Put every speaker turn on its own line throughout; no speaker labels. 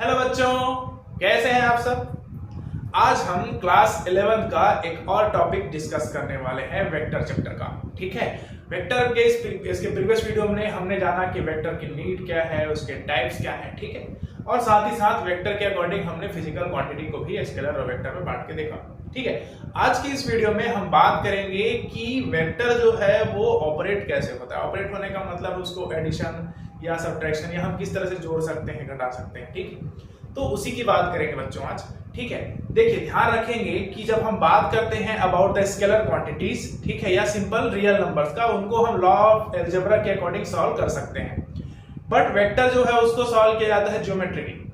Hello बच्चों, कैसे हैं आप सब। आज हम क्लास 11 का एक और टॉपिक डिस्कस करने वाले हैं वेक्टर चैप्टर का। ठीक है, वेक्टर के इसके प्रीवियस वीडियो में हमने जाना कि वेक्टर की नीड क्या है, उसके टाइप्स क्या है। ठीक है, और साथ ही साथ वेक्टर के अकॉर्डिंग हमने फिजिकल क्वांटिटी को भी स्केलर और वेक्टर में बांट के देखा। ठीक है, आज की इस वीडियो में हम बात करेंगे कि वेक्टर जो है वो ऑपरेट कैसे होता है। ऑपरेट होने का मतलब उसको एडिशन या सब्ट्रैक्शन या हम किस तरह से जोड़ सकते हैं, घटा सकते हैं। ठीक है, तो उसी की बात करेंगे बच्चों आज। ठीक है, देखिए ध्यान रखेंगे कि जब हम बात करते हैं अबाउट द स्केलर क्वांटिटीज, ठीक है, या सिंपल रियल नंबर्स का, उनको हम लॉ ऑफ अलजेब्रा के अकॉर्डिंग सॉल्व कर सकते हैं। बट वेक्टर जो है उसको सॉल्व किया जाता है ज्योमेट्रिकली।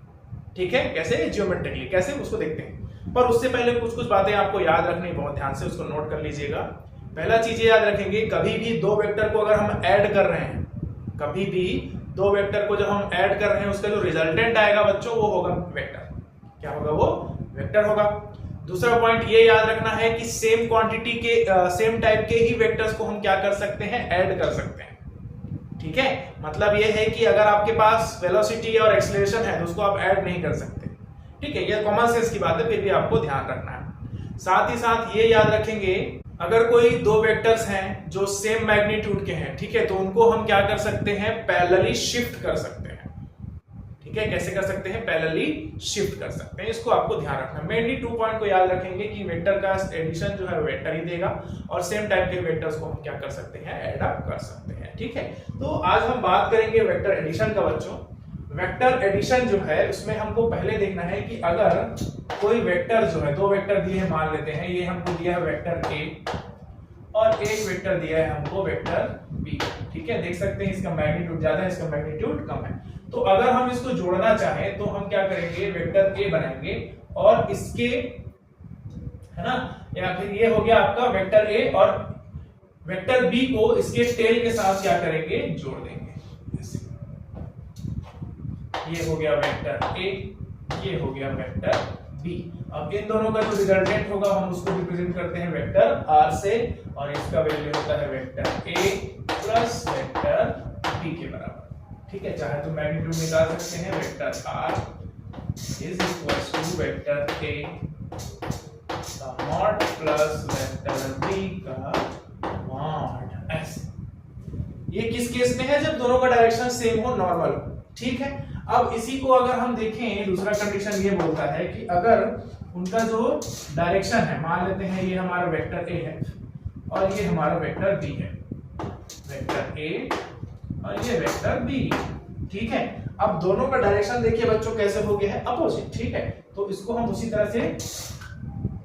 ठीक है, कैसे? ज्योमेट्रिकली। कैसे, उसको देखते हैं। पर उससे पहले कुछ बातें आपको याद रखनी, बहुत ध्यान से उसको नोट कर लीजिएगा। पहला चीज याद रखेंगे, कभी भी दो वेक्टर को अगर हम ऐड कर रहे हैं, कभी भी दो वेक्टर को जब हम ऐड कर रहे हैं, उसका जो रिजल्टेंट आएगा बच्चों वो होगा वेक्टर। क्या होगा? वो वेक्टर होगा। दूसरा पॉइंट ये याद रखना है कि सेम क्वांटिटी के सेम टाइप के ही वेक्टर्स को हम क्या कर सकते हैं? ऐड कर सकते हैं। ठीक है, मतलब ये है कि अगर आपके पास वेलोसिटी और एक्सीलरेशन है तो उसको आप ऐड नहीं कर सकते। ठीक है, ये कॉमन सेंस की बात है, फिर भी आपको ध्यान रखना है। साथ ही साथ ये याद रखेंगे, अगर कोई दो वेक्टर्स हैं जो सेम मैग्नीट्यूड के हैं, ठीक है, तो उनको हम क्या कर सकते हैं? पैरेलली शिफ्ट कर सकते हैं। ठीक है, कैसे कर सकते हैं? पैरेलली शिफ्ट कर सकते हैं। इसको आपको ध्यान रखना है। मेनली 2 पॉइंट को याद रखेंगे कि वेक्टर का एडिशन जो है वेक्टर ही देगा और सेम टाइप के वेक्टर्स को हम क्या कर सकते हैं? ऐड अप कर सकते हैं। ठीक है, तो आज हम बात करेंगे वेक्टर एडिशन का बच्चों। वेक्टर एडिशन जो है उसमें हमको पहले देखना है कि अगर कोई वेक्टर जो है, दो वेक्टर दिए हैं, मान लेते हैं ये हमको दिया है वेक्टर ए और एक वेक्टर दिया है हमको वेक्टर बी। ठीक है, देख सकते हैं इसका मैग्नीट्यूड ज्यादा है, इसका मैग्नीट्यूड कम है। तो अगर हम इसको जोड़ना चाहें तो हम क्या करेंगे? वेक्टर ए बनाएंगे और इसके, है ना, या फिर ये हो गया आपका वेक्टर ए और वेक्टर बी को इसके टेल के साथ क्या करेंगे? जोड़ देंगे। ये हो गया वेक्टर ए, ये हो गया वेक्टर बी। अब इन दोनों का जो रिजल्टेंट होगा हम उसको रिप्रेजेंट करते हैं वेक्टर आर से, और इसका वैल्यू होता है vector a plus vector b के बराबर। ठीक है, चाहे तो मैग्नीट्यूड निकाल सकते हैं, vector r is equal to vector a का मॉड प्लस वेक्टर बी का मॉड। ऐसे ये किस केस में है? जब दोनों का डायरेक्शन सेम हो, नॉर्मल। ठीक है, अब इसी को अगर हम देखें, दूसरा कंडीशन ये बोलता है कि अगर उनका जो डायरेक्शन है, मान लेते हैं ये हमारा वेक्टर ए है और ये हमारा वेक्टर बी है, वेक्टर ए और ये वेक्टर बी। ठीक है, अब दोनों का डायरेक्शन देखिए बच्चों कैसे हो गया है? अपोजिट। ठीक है, तो इसको हम उसी तरह से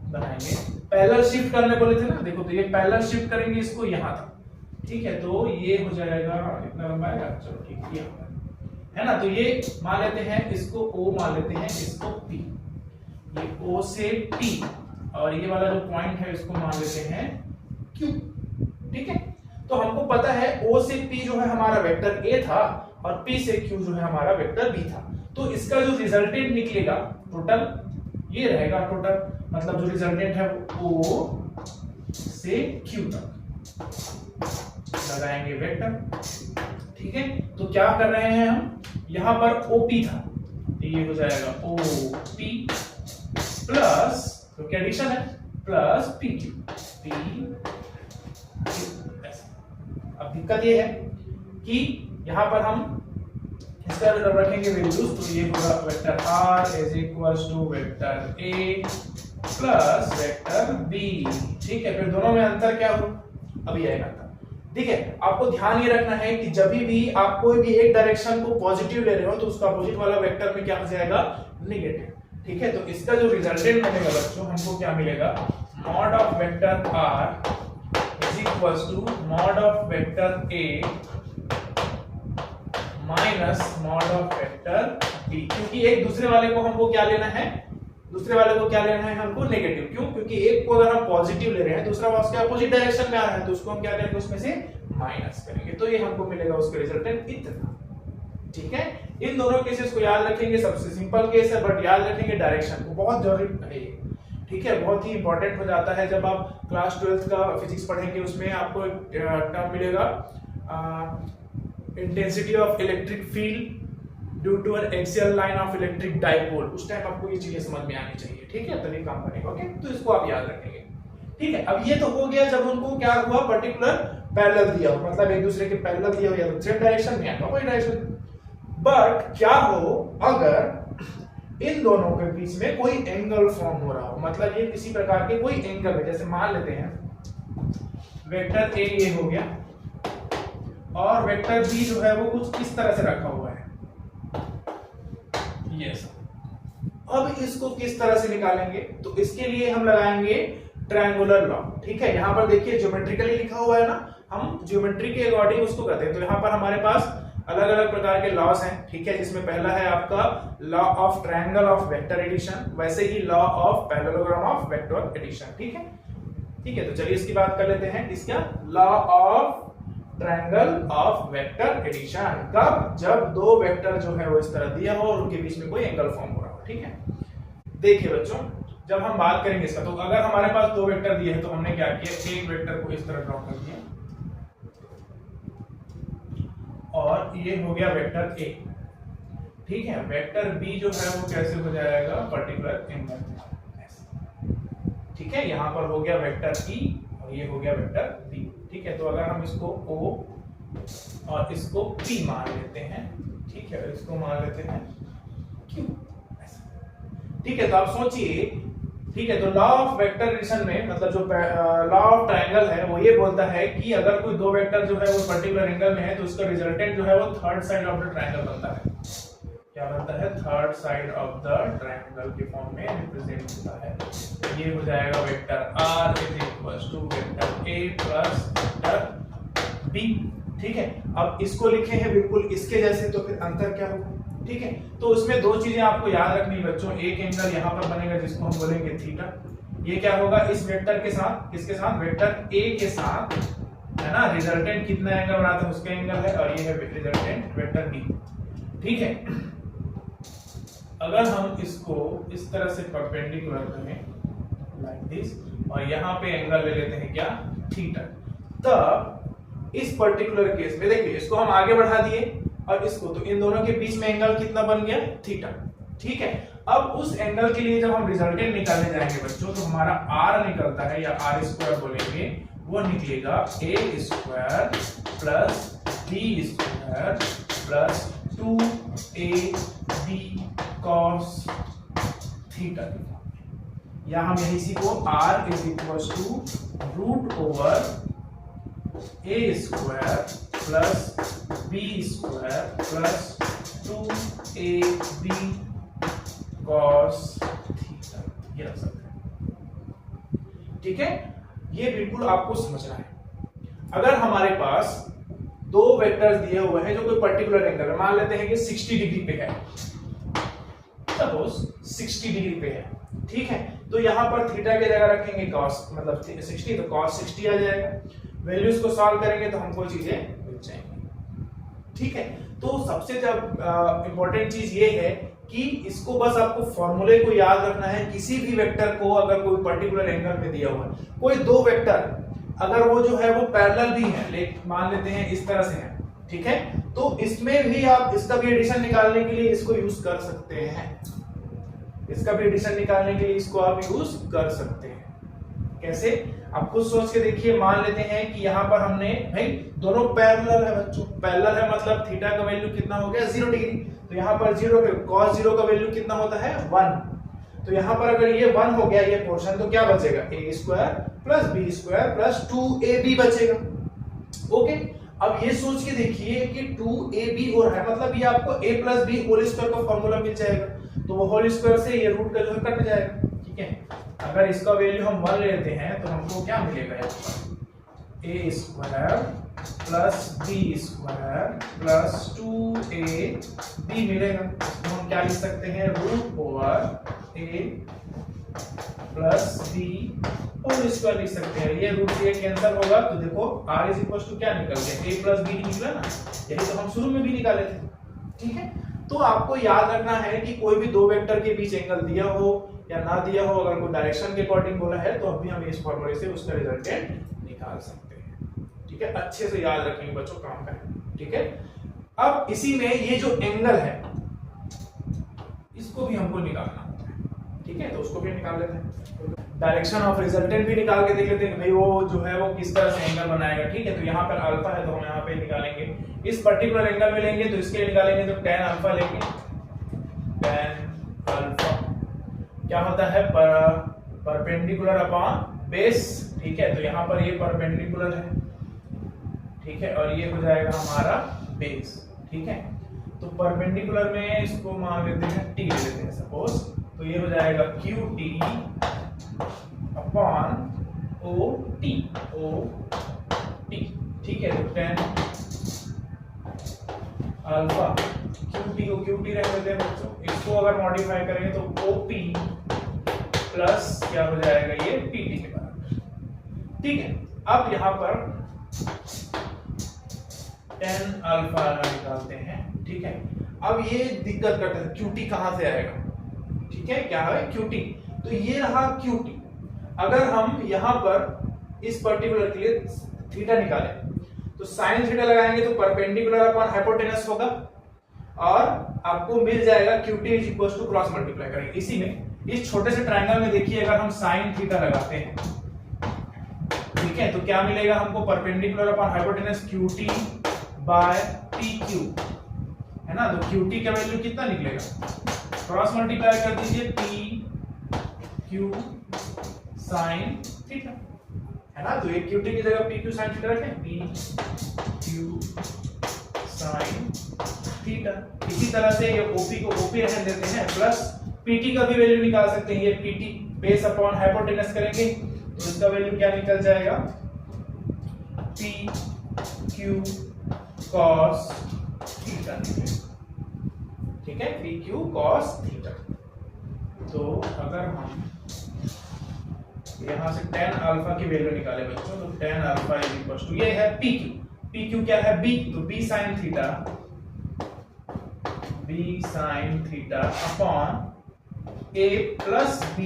बनाएंगे। पैरेलल शिफ्ट करने बोले थे ना, देखो तो ये पैरेलल शिफ्ट करेंगे इसको यहां तक। ठीक है, तो ये हो जाएगा इतना लंबा है, चलो ठीक है ना। तो ये मान लेते हैं इसको O, मान लेते हैं इसको P, ये O से P, और ये वाला जो पॉइंट है इसको मान लेते हैं Q। ठीक है, तो हमको पता है O से P जो है हमारा वेक्टर A था और P से Q जो है हमारा वेक्टर B था। तो इसका जो रिजल्टेंट निकलेगा टोटल ये रहेगा। टोटल मतलब जो रिजल्टेंट है वो O से Q तक लगाएंगे वेक्टर। ठीक है, तो क्या कर रहे हैं हम? यहां पर OP था तो ये हो जाएगा OP प्लस, तो क्या एडिशन है, प्लस PQ। अब दिक्कत ये है कि यहां पर हम इसका रखेंगे वैल्यूज, तो ये होगा vector R is equal to vector A plus vector B। ठीक है, फिर दोनों में अंतर क्या हो? अभी आएगा। ठीक है, आपको ध्यान ये रखना है कि जब भी आप कोई भी एक डायरेक्शन को पॉजिटिव ले रहे हो तो उसका अपोजिट वाला वेक्टर में क्या हो जाएगा? नेगेटिव। ठीक है, तो इसका जो रिजल्टेंट मिलेगा बच्चों हमको क्या मिलेगा? Mod of vector R is equal to mod of vector A minus mod of vector B। क्योंकि एक दूसरे वाले को हमको क्या लेना है? दूसरे वाले को क्या लेना है हमको? नेगेटिव। क्यों? क्योंकि एक को अगर हम पॉजिटिव ले रहे हैं, दूसरा उसके अपोजिट डायरेक्शन में आ रहा है, तो उसको हम क्या करेंगे? उसमें से माइनस करेंगे, तो ये हमको मिलेगा उसका रिजल्टेंट इतना। ठीक है, इन दोनों केसेस को याद रखेंगे। सबसे सिंपल केस है बट याद रखेंगे डायरेक्शन को, बहुत जरूरी है। ठीक है, बहुत ही इंपॉर्टेंट हो जाता है। जब आप क्लास 12th का फिजिक्स पढ़ेंगे उसमें आपको एक टर्म मिलेगा, intensity of electric field. Due to an axial line of electric dipole, उस टाइम आपको ये चीजें समझ में आनी चाहिए, ठीक है, तभी काम करेगा। ओके, तो इसको आप याद रखेंगे, ठीक है। अब ये तो हो गया जब उनको क्या हुआ, पर्टिकुलर पैरेलल दिया हो, मतलब एक दूसरे के पैरेलल दिया हो, या तो सेम डायरेक्शन में या तो कोई डायरेक्शन। बट क्या हो अगर इन दोनों के बीच में कोई एंगल फॉर्म हो रहा हो, मतलब ये किसी प्रकार के कोई एंगल है, जैसे मान लेते हैं वेक्टर ए ये हो गया और वेक्टर बी जो है वो कुछ इस तरह से रखा हुआ है, यस। अब इसको किस तरह से निकालेंगे, तो इसके लिए हम लगाएंगे ट्रायंगुलर लॉ, ठीक है। यहां पर देखिए ज्योमेट्रिकली लिखा हुआ है ना, हम ज्योमेट्री के अकॉर्डिंग उसको करते हैं। तो यहां पर हमारे पास अलग अलग प्रकार के लॉस हैं, ठीक है, जिसमें पहला है आपका law of triangle of vector addition, वैसे ही law of parallelogram of vector addition, ठीक है, ठीक है। तो चलिए इसकी बात कर लेते हैं, इसका law of triangle of vector addition. कब, जब दो वेक्टर जो है वो इस तरह दिया हो और उनके बीच में कोई एंगल फॉर्म हो रहा हो, ठीक है। देखिए बच्चों, जब हम बात करेंगे इसका, तो अगर हमारे पास दो वेक्टर दिए हैं तो हमने क्या किया, एक वेक्टर को इस तरह ड्रॉ कर दिया और ये हो गया वेक्टर ए, ठीक है। वेक्टर बी जो है वो कैसे हो जाएगा, पर्टिकुलर एंगल, ठीक है। यहां पर हो गया वेक्टर ई और ये हो गया वेक्टर बी, ठीक है। तो अगर हम इसको ओ और इसको पी मान लेते हैं, ठीक है, इसको मान लेते हैं क्यू, ठीक है। तो आप सोचिए, ठीक है, तो लॉ ऑफ वेक्टर एडिशन में, मतलब जो लॉ ऑफ ट्रायंगल है वो ये बोलता है कि अगर कोई दो वेक्टर जो है वो पर्टिकुलर एंगल में है तो उसका रिजल्टेंट जो है वो third side of the triangle बनता है। क्या बनता है, third side of the triangle के फॉर्म में रिप्रेजेंट होता है। ये हो जाएगा vector r is equal to vector a plus vector b, ठीक है। अब इसको लिखे हैं बिल्कुल इसके जैसे, तो फिर अंतर क्या होगा, ठीक है। तो उसमें दो चीजें आपको याद रखनी बच्चों, एक एंगल यहां पर बनेगा जिसको हम बोलेंगे थीटा, ये क्या होगा इस वेक्टर के साथ, इसके साथ वेक्टर a के साथ, है ना, रिजल्टेंट कितना एंगल बनाता है उसका एंगल है, और ये है रिजल्टेंट वेक्टर b, ठीक है। अगर हम इसको इस तरह से परपेंडिकुलर करें लाइक दिस और यहाँ पे एंगल ले लेते हैं क्या, थीटा, तब इस पर्टिकुलर केस में देखिए इसको हम आगे बढ़ा दिए और इसको, तो इन दोनों के बीच में एंगल कितना बन गया, थीटा, ठीक है। अब उस एंगल के लिए जब हम रिजल्टेंट निकालने जाएंगे बच्चों, तो हमारा r निकलता है, या r स्क्वायर बोलेंगे, वो निकलेगा a square plus b square plus 2ab cos theta, या हम यही सी को r is equal to root over a square plus b square plus 2ab cos theta, ये रख सकते हैं, ठीक है। ये बिल्कुल आपको समझना है। अगर हमारे पास दो वेक्टर्स दिए हुए हैं जो कोई पर्टिकुलर एंगल है, मान लेते हैं कि 60 डिग्री पे है, सपोज 60 डिग्री पे है, ठीक है। तो यहां पर थीटा की जगह रखेंगे cos, मतलब 60, तो cos 60 आ जाएगा। वैल्यूज को सॉल्व करेंगे तो हमको चीजें मिल जाएंगी, ठीक है। तो सबसे जब इंपॉर्टेंट चीज ये है कि इसको बस आपको फॉर्मूले को याद रखना है। किसी भी वेक्टर को अगर कोई पर्टिकुलर एंगल में दिया हुआ है, कोई दो वेक्टर अगर वो जो है वो पैरेलल भी है, लेकिन मान लेते हैं इस तरह से है, ठीक है, तो इसमें भी आप इसका भी एडिशन निकालने के लिए इसको यूज कर सकते हैं, इसका भी एडिशन निकालने के लिए इसको आप यूज कर सकते हैं। कैसे, आप खुद सोच के देखिए। मान लेते हैं कि यहाँ पर हमने, भाई दोनों पैरेलल है बच्चों, पैरेलल है मतलब थीटा का वैल्यू कितना हो गया, 0 डिग्री, तो यहाँ पर 0 पे cos 0 का वैल्यू कितना होता है, 1, तो यहाँ पर अगर ये 1 हो गया ये पोर्शन, तो क्या बचेगा, a square plus b square plus 2ab बचेगा। ओके, अब ये सोच के देखिए कि 2ab हो रहा है, मतलब ये आपको a plus b whole square का फॉर्मूला मिल जाएगा, तो वो होल स्क्वायर से ये रूट का जो है कट जाएगा, ठीक है। अगर इसका वैल्यू हम 1 लेते हैं तो हमको क्या मिलेगा, a square plus b square plus 2ab मिलेगा। तो हम क्या लिख सकते हैं, root over a plus b whole square लिख सकते हैं। ये रूट से कैंसिल होगा तो देखो r इज इक्वल टू क्या निकल गया, a प्लस b निकला ना, यही तो हम शुरू में भी निकाले थे, ठीक है। तो आपको याद रखना है कि कोई भी दो वेक्टर के बीच एंगल दिया हो या ना दिया हो, अगर कोई डायरेक्शन के अकॉर्डिंग बोला है तो अभी हम इस फॉर्मूले से उसका रिजल्टेंट निकाल सकते हैं, ठीक है। अच्छे से याद रखेंगे बच्चों, काम करें, ठीक है। अब इसी में ये जो एंगल है, इसको भी हमको निकालना होता है, ठीक है, तो उसको भी निकाल लेते हैं। डायरेक्शन ऑफ रिजल्टेंट भी निकाल के देख लेते हैं भाई वो जो है वो किस तरह से एंगल बनाएगा, ठीक है। तो यहाँ पर अल्फा है तो हम यहाँ पे निकालेंगे, इस पर्टिकुलर एंगल में लेंगे तो इसके लिए निकालेंगे तो tan अल्फा लेंगे। tan अल्फा क्या होता है, परपेंडिकुलर अपॉन बेस, ठीक है। तो यहाँ पर ये परपेंडिकुलर है, ठीक है, और ये हो जाएगा हमारा बेस, ठीक है। तो परपेंडिकुलर में इसको मान लेते हैं t ले लेते हैं सपोज, तो ये हो जाएगा QT अपॉन OT, ठीक है। तो tan अल्फा QT को QT रख लेते हैं बच्चों, इसको अगर मॉडिफाई करेंगे तो OP प्लस क्या हो जाएगा ये PT के बराबर, ठीक है। अब यहाँ पर tan अल्फा निकालते हैं, ठीक है। अब ये दिक्कत करते हैं QT कहां से आएगा, ठीक है, क्या है QT, तो ये रहा QT। अगर हम यहाँ पर इस पर्टिकुलर के लिए थीटा निकालें तो साइन थीटा लगाएंगे तो परपेंडिकुलर अपॉन हाइपोटेनस होगा और आपको मिल जाएगा QT is equal to cross multiply करेंगे। इसी में इस छोटे से ट्रायंगल में देखिए अगर हम साइन थीटा लगाते हैं, ठीक है, तो क्या मिलेगा हमको, perpendicular upon hypotenuse QT by PQ, है ना। तो QT का वैल्यू कितना निकलेगा, क्रॉस मल्टीप्लाई कर दीजिए PQ साइन थीटा, है ना। तो ये QT की जगह PQ साइन थीटा रखें, PQ साइन थीटा। इसी तरह से ये OP को OP रहने देते हैं, प्लस PT का भी वैल्यू निकाल सकते हैं, ये PT बेस अपॉन हाइपोटेनस करेंगे तो इसका वैल्यू क्या निकल जाएगा, PQ cos थीटा, ठीक है, PQ cos थीटा। तो अगर हम यहां से tan अल्फा की वैल्यू निकाले बच्चों, तो tan alpha is equal to ये है PQ क्या है B, तो B sin theta upon A plus B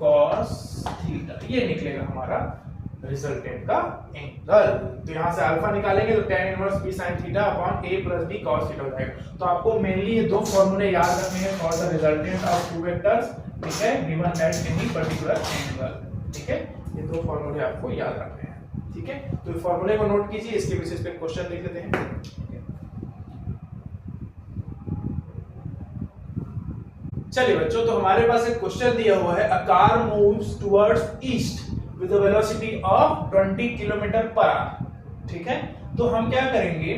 cos theta, ये निकलेगा हमारा रिजल्टेंट का एंगल। तो यहां से अल्फा निकालेंगे तो tan inverse B sin theta upon A plus B cos theta हो जाएगा। तो आपको मेनली ये दो फॉर्मूले याद रखने हैं for the resultant of two vectors, ठीक है, given at any particular angle, ठीक है। ये दो फॉर्मूले आपको याद रखने हैं, ठीक है। तो फॉर्मूले को नोट कीजिए, इसके बेसिस पे क्वेश्चन देख लेते हैं। चलिए बच्चों, तो हमारे पास एक क्वेश्चन दिया हुआ है, a car moves towards east with a velocity of 20 kilometre per hour, ठीक है। तो हम क्या करेंगे,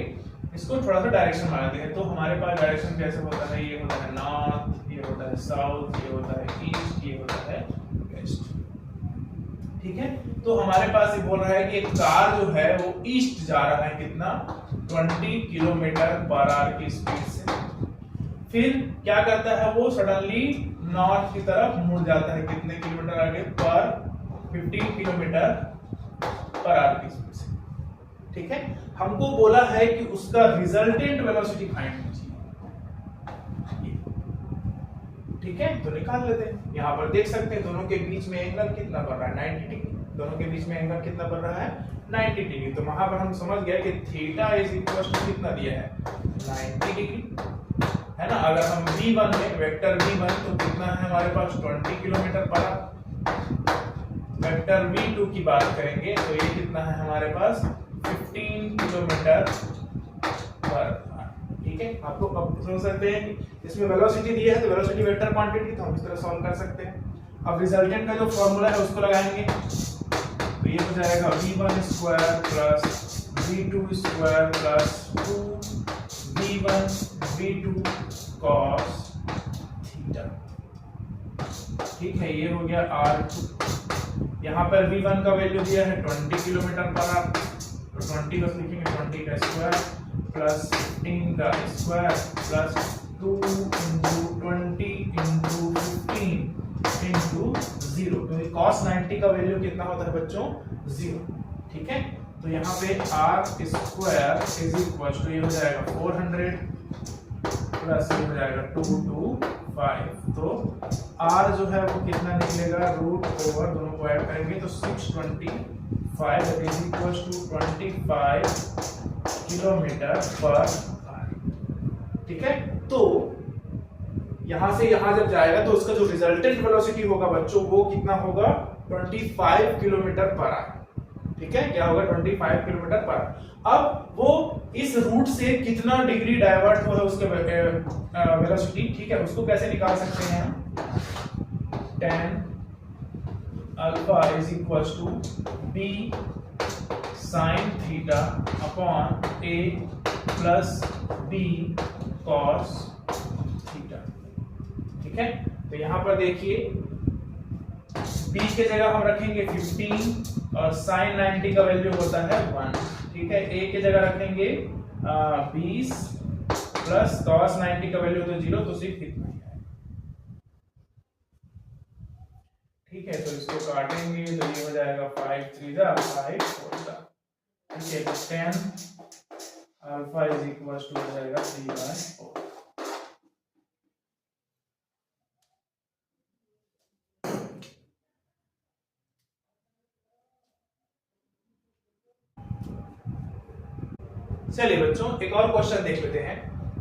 इसको थोड़ा सा डायरेक्शन मारते हैं। तो हमारे पास डायरेक्शन कैसे होता है, ये होता है नॉर्थ, ये होता है साउथ, ये होता है ईस्ट, ये होता है वेस्ट, ठीक है। तो हमारे पास ये बोल रहा है कि एक कार जो है वो ईस्ट जा रहा है, कितना, 20 किलोमीटर पर आवर की स्पीड से। फिर क्या करता है वो, सडनली नॉर्थ की तरफ मुड़ जाता है, कितने किलोमीटर आगे, पर 15 किलोमीटर पर आवर की स्पीड से, ठीक है। हमको बोला है कि उसका रिजल्टेंट वेलोसिटी फाइंड कीजिए, ठीक है। तो निकाल लेते हैं, यहां पर देख सकते हैं दोनों के बीच में एंगल कितना बन रहा है, 90 डिग्री। दोनों के बीच में एंगल कितना बन रहा है, 90 डिग्री। तो वहां पर हम समझ गए कि थीटा इज इक्वल टू कितना दिया है, 90 डिग्री, है ना। अगर हम V1 में वेक्टर V1 तो कितना है हमारे पास, 20 kilometre per our. Vector V2 की बात करेंगे तो ये कितना है हमारे पास, 15 किलोमीटर पर आवर, ठीक है। आपको अब समझ सकते हैं कि इसमें वेलोसिटी दी है तो वेलोसिटी वेक्टर क्वांटिटी, तो हम इस तरह सॉल्व कर सकते हैं। अब रिजल्टेंट का जो फॉर्मूला है उसको लगाएंगे तो ये हो जाएगा V1 square plus V2 square plus 2V1 V2 cos theta, ठीक है। ये हो गया R2। यहाँ पर V1 का वैल्यू दिया है 20 किलोमीटर पर आवर, तो 20 बस लिखेंगे, 20 का स्क्वायर प्लस 15 का square plus 2 into 20 into 15 into 0, क्योंकि cos 90 का वैल्यू कितना होता है बच्चों, 0, ठीक है। तो यहाँ पे R square is equal to ये हो जाएगा 400 प्लस ये हो जाएगा 225, तो R जो है वो कितना निकलेगा, रूट ओवर दोनों को ऐड करेंगे तो 625 is equal to 25 kilometre per hour, ठीक है। तो यहां से यहां जब जाएगा तो उसका जो रिजल्टेंट वेलोसिटी होगा बच्चों वो कितना होगा 25 किलोमीटर पर आवर। ठीक है, क्या होगा 25 किलोमीटर पर आवर। अब वो इस रूट से कितना डिग्री डाइवर्ट हुआ है उसके वेलोसिटी, ठीक है, उसको कैसे निकाल सकते हैं हम, tan alpha is equal to b sin theta upon a plus b cos theta. ठीक है, तो यहां पर देखिए b के जगह हम रखेंगे 15 और sin 90 का वैल्यू होता है 1। ठीक है, a के जगह रखेंगे 20 प्लस cos 90 का वैल्यू तो 0, तो सिर्फ इतना ही है। ठीक है, तो इसको काटेंगे तो ये हो जाएगा 5 3 जा 5 4 जा। ठीक है, तो tan alpha is equal to हो जाएगा 3/4। चलिए बच्चों एक और क्वेश्चन देख लेते हैं।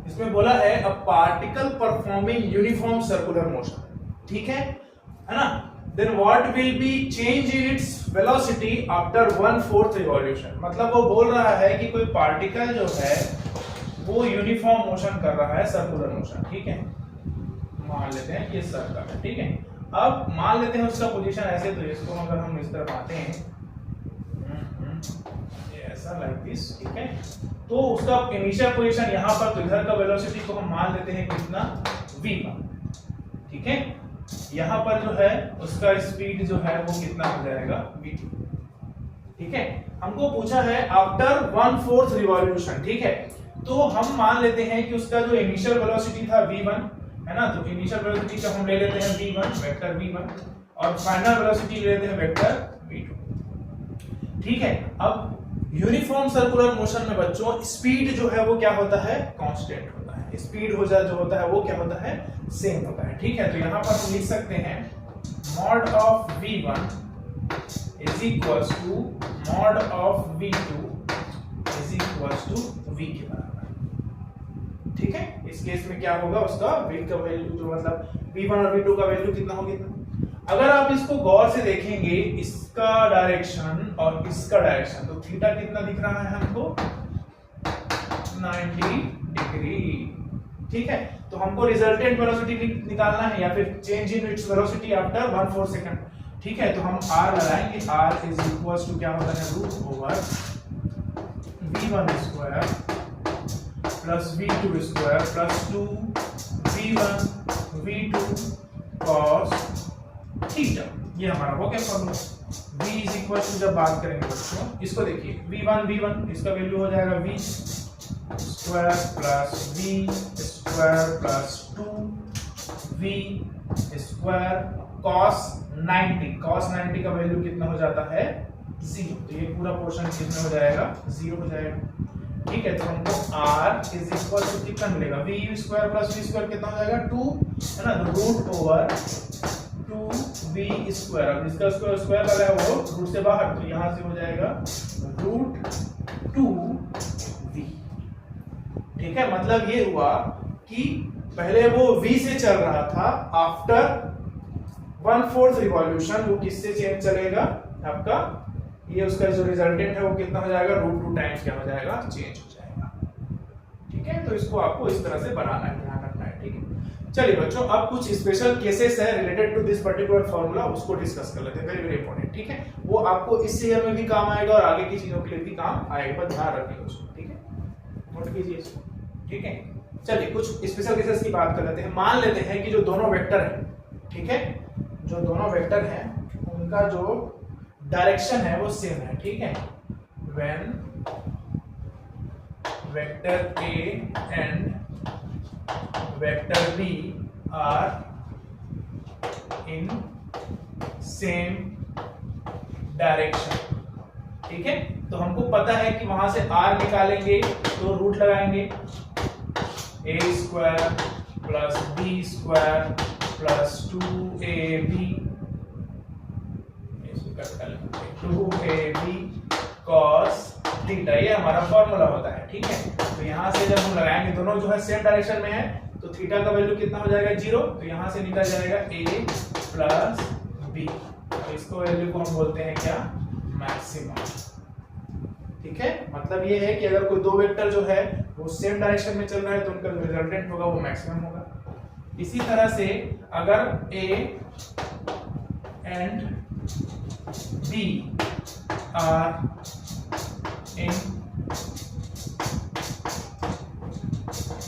इसमें बोला है a particle performing uniform circular motion. ठीक है ना, then what will be change in its velocity after 1/4 revolution. मतलब वो बोल रहा है कि कोई पार्टिकल जो है वो यूनिफॉर्म मोशन कर रहा है, सर्कुलर मोशन। ठीक है, मान लेते हैं ये सर्कल है। ठीक है, अब मान लेते हैं उसका पोजीशन ऐसे, तो इसको अगर हम इस तरफ आते हैं ऐसा लाइक दिस। ठीक है, तो उसका इनिशियल पोजीशन यहां पर, तो इधर का वेलोसिटी को हम मान लेते हैं कितना v1। ठीक है, यहां पर जो है उसका स्पीड जो है वो कितना हो जाएगा v2। ठीक है, हमको पूछा है आफ्टर 1/4 रिवॉल्यूशन। ठीक है, तो हम मान लेते हैं कि उसका जो इनिशियल वेलोसिटी था v1 है ना, तो इनिशियल वेलोसिटी का हम ले लेते हैं v1 वेक्टर v1 और फाइनल वेलोसिटी ले लेते हैं वेक्टर v2। ठीक है, अब यूनिफॉर्म सर्कुलर मोशन में बच्चों स्पीड जो है वो क्या होता है, कांस्टेंट होता है। स्पीड हो जाए जो होता है वो क्या होता है, सेम होता है। ठीक है, तो यहां पर हम लिख सकते हैं mod of v1 is equals to mod of v2 is equals to v के बराबर। ठीक है, इस केस में क्या होगा, उसका v का वैल्यू जो मतलब v1 और v2 का वैल्यू कितना होगा, कितना। अगर आप इसको गौर से देखेंगे, इसका डायरेक्शन और इसका डायरेक्शन, तो थीटा कितना दिख रहा है हमको 90 डिग्री। ठीक है, तो हमको रिजल्टेंट वेलोसिटी निकालना है या फिर change in its velocity after 1/4 second. ठीक है, तो हम r लगाएंगे, r इज इक्वल्स टू क्या होता है root over v1 square plus v2 square plus 2 v1 v2 cos theta. ये हमारा हो गया formula. v is equal to, जब बात करेंगे बच्चों इसको देखिए v1 इसका वैल्यू हो जाएगा v square plus v square plus 2v square cos 90 का वैल्यू कितना हो जाता है 0। तो ये पूरा पोर्शन कितना हो जाएगा 0 हो जाएगा। ठीक है, तो हमको r इज इक्वल टू कितना मिलेगा, v square plus v square कितना हो जाएगा 2 है ना, तो रूट ओवर 2v स्क्वायर। अब इसका स्क्वायर वाला है वो रूट से बाहर, तो यहां से हो जाएगा रूट 2v। ठीक है, मतलब ये हुआ कि पहले वो v से चल रहा था, आफ्टर 1/4 रिवॉल्यूशन वो किससे चेंज चलेगा आपका, ये उसका जो रिजल्टेंट है वो कितना हो जाएगा रूट 2 टाइम्स क्या हो जाएगा, चेंज हो जाएगा। ठीक है, तो इसको आपको इस तरह से बनाना है, ध्यान रखना है। ठीक है, चलिए बच्चों अब कुछ स्पेशल केसेस है related to this particular formula, उसको डिस्कस कर लेते हैं। Very very important. ठीक है, वो आपको इस ईयर में भी काम आएगा और आगे की चीजों के लिए भी काम आएगा, ध्यान रखिएगा उसको। ठीक है, नोट कीजिए इसको। ठीक है, चलिए कुछ स्पेशल केसेस की बात कर लेते हैं। मान लेते हैं कि जो दोनों वेक्टर है, ठीक है, जो दोनों वेक्टर हैं उनका जो डायरेक्शन है वो सेम है। ठीक है, when vector a and vector b are in same direction। ठीक है, तो हमको पता है कि वहां से r निकालेंगे तो रूट लगाएंगे a square plus b square plus 2ab 2ab cos theta, ये हमारा फॉर्मूला होता है। ठीक है, तो यहां से जब हम लगाएंगे, दोनों जो है सेम डायरेक्शन में है, तो थीटा का वैल्यू कितना हो जाएगा 0, तो यहां से निकल जाएगा a प्लस b, तो इसको वैल्यू को हम बोलते हैं क्या, मैक्सिमम। ठीक है, मतलब ये है कि अगर कोई दो वेक्टर जो है वो सेम डायरेक्शन में चल रहा है तो उनका जो रिजल्टेंट होगा वो मैक्सिमम होगा। इसी तरह से अगर a and b are in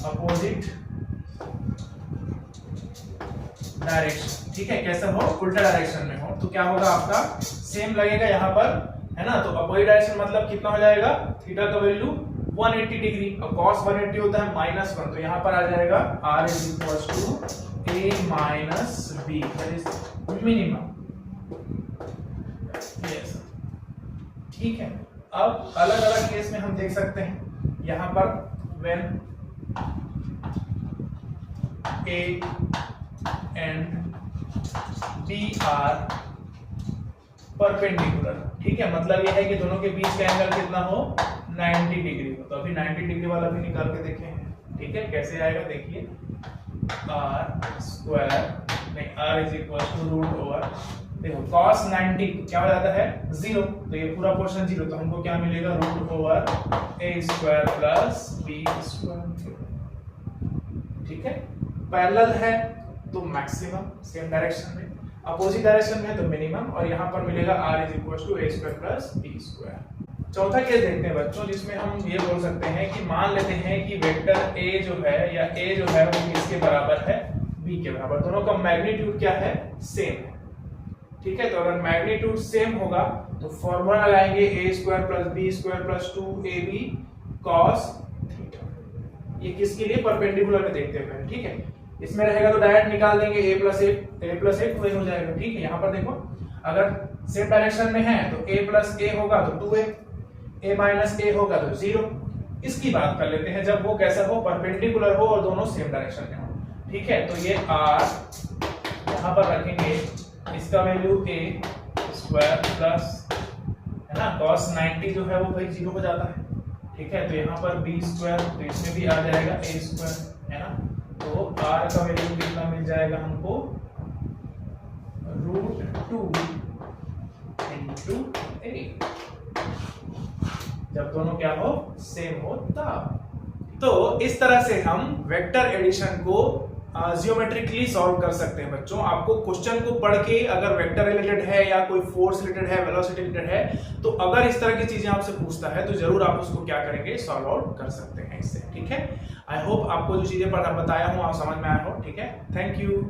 opposite direction, ठीक है, कैसा हो, उल्टा डायरेक्शन में हो, तो क्या होगा, आपका सेम लगेगा यहाँ पर, है ना। तो अपोजिट डायरेक्शन मतलब कितना हो जाएगा, थीटा का वैल्यू 180 डिग्री और cos 180 होता है -1, तो यहाँ पर आ जाएगा r is equals to a minus b, that is minimum। yes, ठीक है। अब अलग अलग केस में हम देख सकते हैं, यहाँ पर when a and b are perpendicular, ठीक है, मतलब ये है कि दोनों के बीच का एंगल कितना हो, 90 डिग्री हो। तो अभी 90 डिग्री वाला भी निकाल के देखें, ठीक है, कैसे आएगा देखिए, r स्क्वायर नहीं r is equal to root over, देखो cos 90 क्या हो जाता है 0, तो ये पूरा पोर्शन 0, तो हमको क्या मिलेगा, root over a square plus b square. ठीक है, पैरेलल है तो मैक्सिमम सेम डायरेक्शन में, अपोजिट डायरेक्शन में तो मिनिमम, और यहाँ पर मिलेगा r is equal to a square plus b square. चौथा केस देखते हैं बच्चों, जिसमें हम ये बोल सकते हैं कि मान लेते हैं कि वेक्टर a जो है या a जो है वो किसके बराबर है, b के बराबर, दोनों का मैग्नीट्यूड क्या है, सेम है। ठीक है, तो अगर मैग्नीट्यूड सेम होगा तो फॉर्मूला लगाएंगे a square plus b square plus 2ab cos theta. ये किसके लिए, परपेंडिकुलर में देखते हैं, ठीक है। इसमें रहेगा तो डायरेक्ट निकाल देंगे a प्लस एक वही हो जाएगा। ठीक है, यहाँ पर देखो अगर सेम डायरेक्शन में है तो a प्लस a होगा तो 2a, a माइनस a होगा तो 0। इसकी बात कर लेते हैं जब वो कैसा हो, परपेंडिकुलर हो और दोनों सेम डायरेक्शन में हो। ठीक है, तो ये r यहाँ पर रखेंगे, इसका वैल्यू a स्क्वायर प्लस, है ना, cos 90 जो है वो भाई 0 हो जाता है। ठीक है, तो यहाँ पर b स्क्वायर, तो इसमें भी आ जाएगा a स्क्वायर, है ना, तो r का वैल्यू कितना मिल जाएगा हमको, √2 into a, जब दोनों क्या हो, सेम हो तब। तो इस तरह से हम वेक्टर एडिशन को जियोमेट्रिकली सॉल्व कर सकते हैं बच्चों। आपको क्वेश्चन को पढ़ के अगर वेक्टर रिलेटेड है या कोई फोर्स रिलेटेड है, वेलोसिटी रिलेटेड है, तो अगर इस तरह की चीजें आपसे पूछता है तो जरूर आप उसको क्या करेंगे, सॉल्व आउट कर सकते हैं इससे। ठीक है, आई होप आपको जो चीजें बताया हूं आप समझ में आया हो। ठीक है, थैंक यू।